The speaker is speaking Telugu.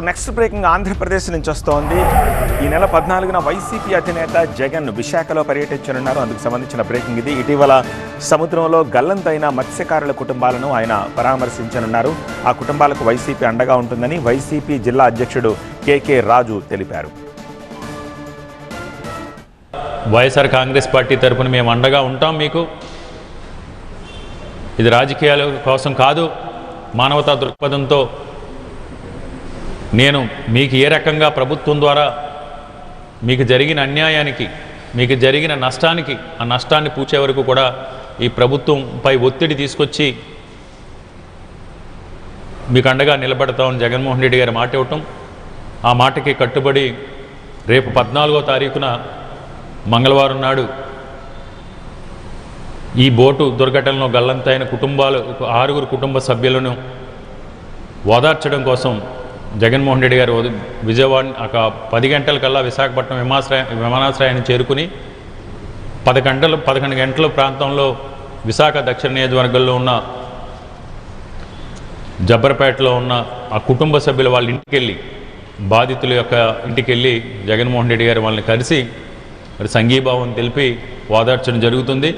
నెక్స్ట్ బ్రేకింగ్ ఆంధ్రప్రదేశ్ నుంచి వస్తోంది. ఈ నెల 14న వైసీపీ అధినేత జగన్ విశాఖలో పర్యటించనున్నారు. అందుకు సంబంధించిన బ్రేకింగ్ ఇది. ఇటీవల సముద్రంలో గల్లంతైన మత్స్యకారుల కుటుంబాలను ఆయన పరామర్శించనున్నారు. ఆ కుటుంబాలకు వైసీపీ అండగా ఉంటుందని వైసీపీ జిల్లా అధ్యక్షుడు కేకే రాజు తెలిపారు. వైఎస్ఆర్ కాంగ్రెస్ పార్టీ తరఫున మేము అండగా ఉంటాం. మీకు ఇది రాజకీయాల కోసం కాదు, మానవతా దృక్పథంతో నేను మీకు ఏ రకంగా ప్రభుత్వం ద్వారా మీకు జరిగిన అన్యాయానికి, మీకు జరిగిన నష్టానికి, ఆ నష్టాన్ని పూడ్చే వరకు కూడా ఈ ప్రభుత్వంపై ఒత్తిడి తీసుకొచ్చి మీకు అండగా నిలబడతామని జగన్మోహన్ రెడ్డి గారి మాట ఇవ్వటం, ఆ మాటకి కట్టుబడి రేపు 14వ తారీఖున మంగళవారం నాడు ఈ బోటు దుర్ఘటనలో గల్లంతైన కుటుంబాలు 6 కుటుంబ సభ్యులను ఓదార్చడం కోసం జగన్మోహన్ రెడ్డి గారు విజయవాడ 10 గంటలకల్లా విశాఖపట్నం విమానాశ్రయాన్ని చేరుకుని 11 గంటల ప్రాంతంలో విశాఖ దక్షిణ నియోజకవర్గంలో ఉన్న జబ్బర్పేటలో ఉన్న ఆ కుటుంబ సభ్యులు వాళ్ళ ఇంటికి వెళ్ళి, బాధితుల యొక్క ఇంటికి వెళ్ళి జగన్మోహన్ రెడ్డి గారు వాళ్ళని కలిసి మరి సంఘీభావం తెలిపి ఓదార్చడం జరుగుతుంది.